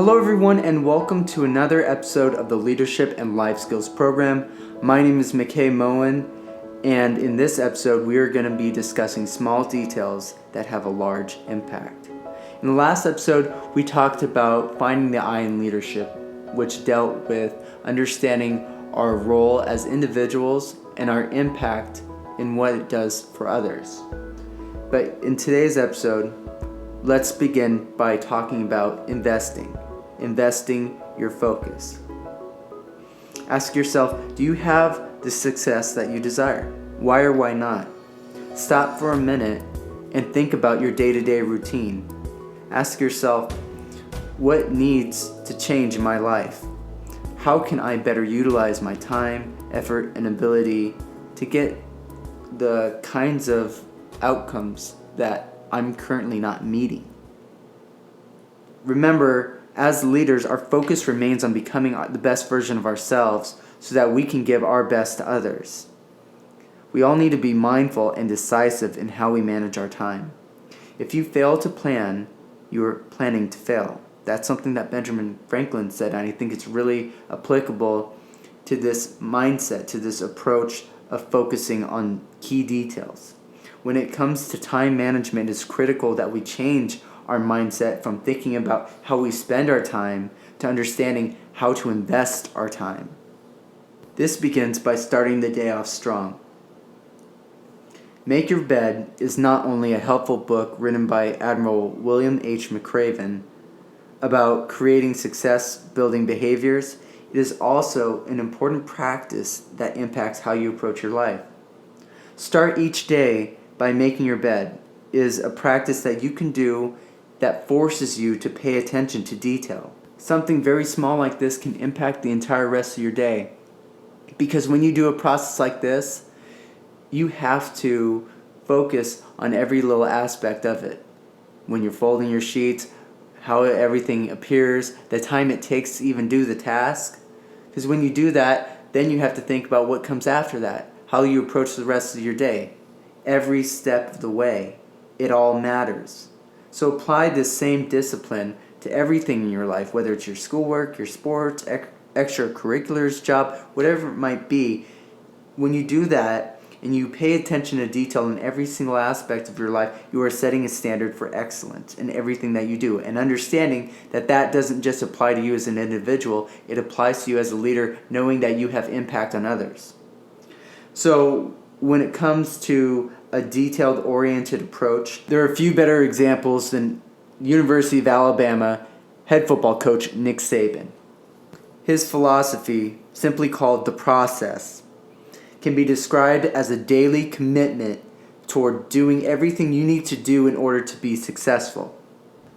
Hello, everyone, and welcome to another episode of the Leadership and Life Skills program. My name is McKay Moen, and in this episode, we are going to be discussing small details that have a large impact. In the last episode, we talked about finding the I in leadership, which dealt with understanding our role as individuals and our impact in what it does for others. But in today's episode, let's begin by talking about investing your focus. Ask yourself, do you have the success that you desire? Why or why not? Stop for a minute and think about your day-to-day routine. Ask yourself, what needs to change in my life? How can I better utilize my time, effort, and ability to get the kinds of outcomes that I'm currently not meeting? Remember, as leaders, our focus remains on becoming the best version of ourselves so that we can give our best to others. We all need to be mindful and decisive in how we manage our time. If you fail to plan, you're planning to fail. That's something that Benjamin Franklin said, and I think it's really applicable to this mindset, to this approach of focusing on key details. When it comes to time management, it's critical that we change our mindset from thinking about how we spend our time to understanding how to invest our time. This begins by starting the day off strong. Make Your Bed is not only a helpful book written by Admiral William H. McRaven about creating success building behaviors, it is also an important practice that impacts how you approach your life. Start each day by making your bed is a practice that you can do that forces you to pay attention to detail. Something very small like this can impact the entire rest of your day. Because when you do a process like this, you have to focus on every little aspect of it. When you're folding your sheets, how everything appears, the time it takes to even do the task. Because when you do that, then you have to think about what comes after that, how you approach the rest of your day. Every step of the way, it all matters. So apply this same discipline to everything in your life, whether it's your schoolwork, your sports, extracurriculars, job, whatever it might be. When you do that and you pay attention to detail in every single aspect of your life, you are setting a standard for excellence in everything that you do. And understanding that that doesn't just apply to you as an individual, it applies to you as a leader, knowing that you have impact on others. So when it comes to a detailed-oriented approach, there are a few better examples than University of Alabama head football coach Nick Saban. His philosophy, simply called the process, can be described as a daily commitment toward doing everything you need to do in order to be successful.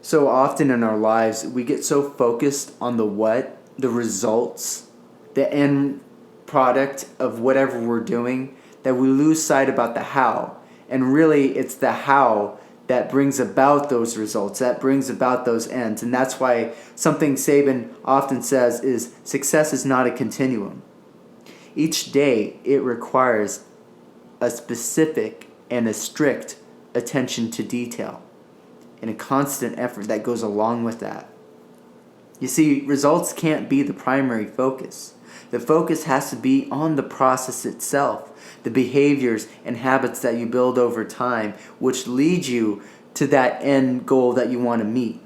So often in our lives, we get so focused on the what, the results, the end product of whatever we're doing, that we lose sight about the how. And really, it's the how that brings about those results, that brings about those ends. And that's why something Saban often says is success is not a continuum. Each day, it requires a specific and a strict attention to detail and a constant effort that goes along with that. You see, results can't be the primary focus. The focus has to be on the process itself, the behaviors and habits that you build over time, which lead you to that end goal that you want to meet.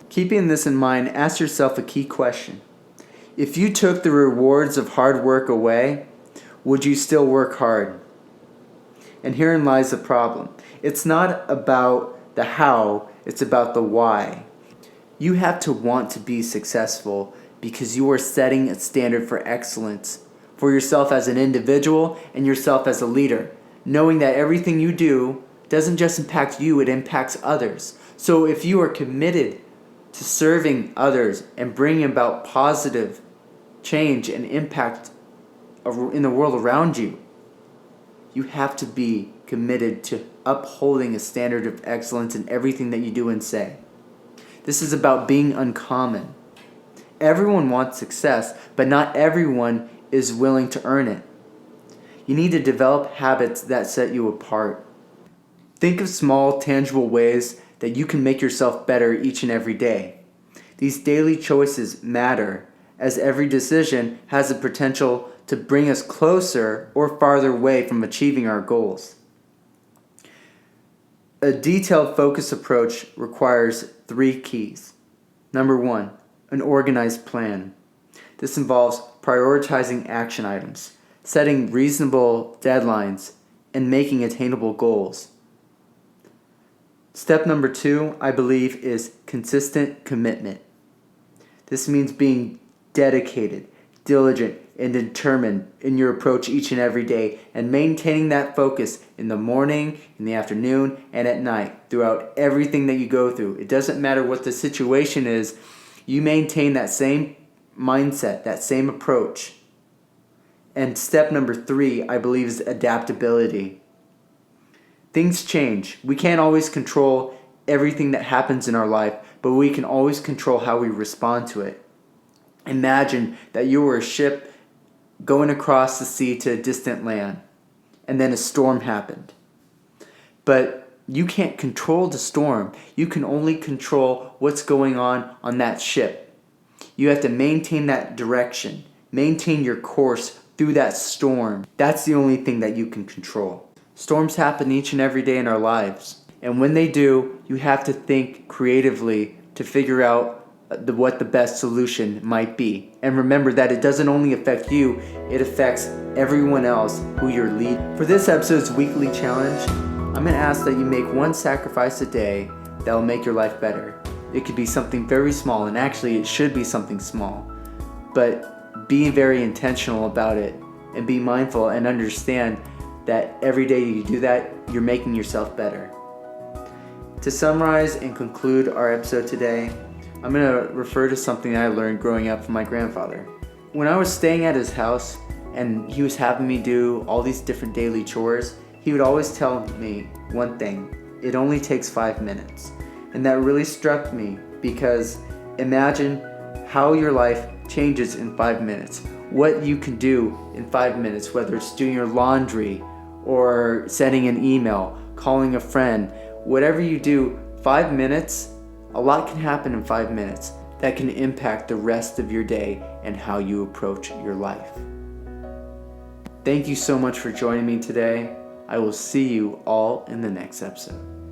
Keeping this in mind, ask yourself a key question. If you took the rewards of hard work away, would you still work hard? And herein lies the problem. It's not about the how, it's about the why. You have to want to be successful because you are setting a standard for excellence for yourself as an individual and yourself as a leader, knowing that everything you do doesn't just impact you, it impacts others. So if you are committed to serving others and bringing about positive change and impact in the world around you, you have to be committed to upholding a standard of excellence in everything that you do and say. This is about being uncommon. Everyone wants success, but not everyone is willing to earn it. You need to develop habits that set you apart. Think of small, tangible ways that you can make yourself better each and every day. These daily choices matter, as every decision has the potential to bring us closer or farther away from achieving our goals. A detailed focus approach requires 3 keys. Number 1, an organized plan. This involves prioritizing action items, setting reasonable deadlines, and making attainable goals. Step number 2, I believe, is consistent commitment. This means being dedicated, diligent, and determined in your approach each and every day, and maintaining that focus in the morning, in the afternoon, and at night throughout everything that you go through. It doesn't matter what the situation is, you maintain that same mindset, that same approach. And step number 3, I believe, is adaptability. Things change. We can't always control everything that happens in our life, but we can always control how we respond to it. Imagine that you were a ship going across the sea to a distant land, and then a storm happened. But you can't control the storm. You can only control what's going on that ship. You have to maintain that direction, maintain your course through that storm. That's the only thing that you can control. Storms happen each and every day in our lives. And when they do, you have to think creatively to figure out what the best solution might be. And remember that it doesn't only affect you, it affects everyone else who you're leading. For this episode's weekly challenge, I'm going to ask that you make one sacrifice a day that will make your life better. It could be something very small, and actually it should be something small. But be very intentional about it and be mindful and understand that every day you do that, you're making yourself better. To summarize and conclude our episode today, I'm going to refer to something I learned growing up from my grandfather. When I was staying at his house and he was having me do all these different daily chores, he would always tell me one thing: it only takes 5 minutes. And that really struck me, because imagine how your life changes in 5 minutes. What you can do in 5 minutes, whether it's doing your laundry or sending an email, calling a friend, whatever you do, 5 minutes, a lot can happen in 5 minutes that can impact the rest of your day and how you approach your life. Thank you so much for joining me today. I will see you all in the next episode.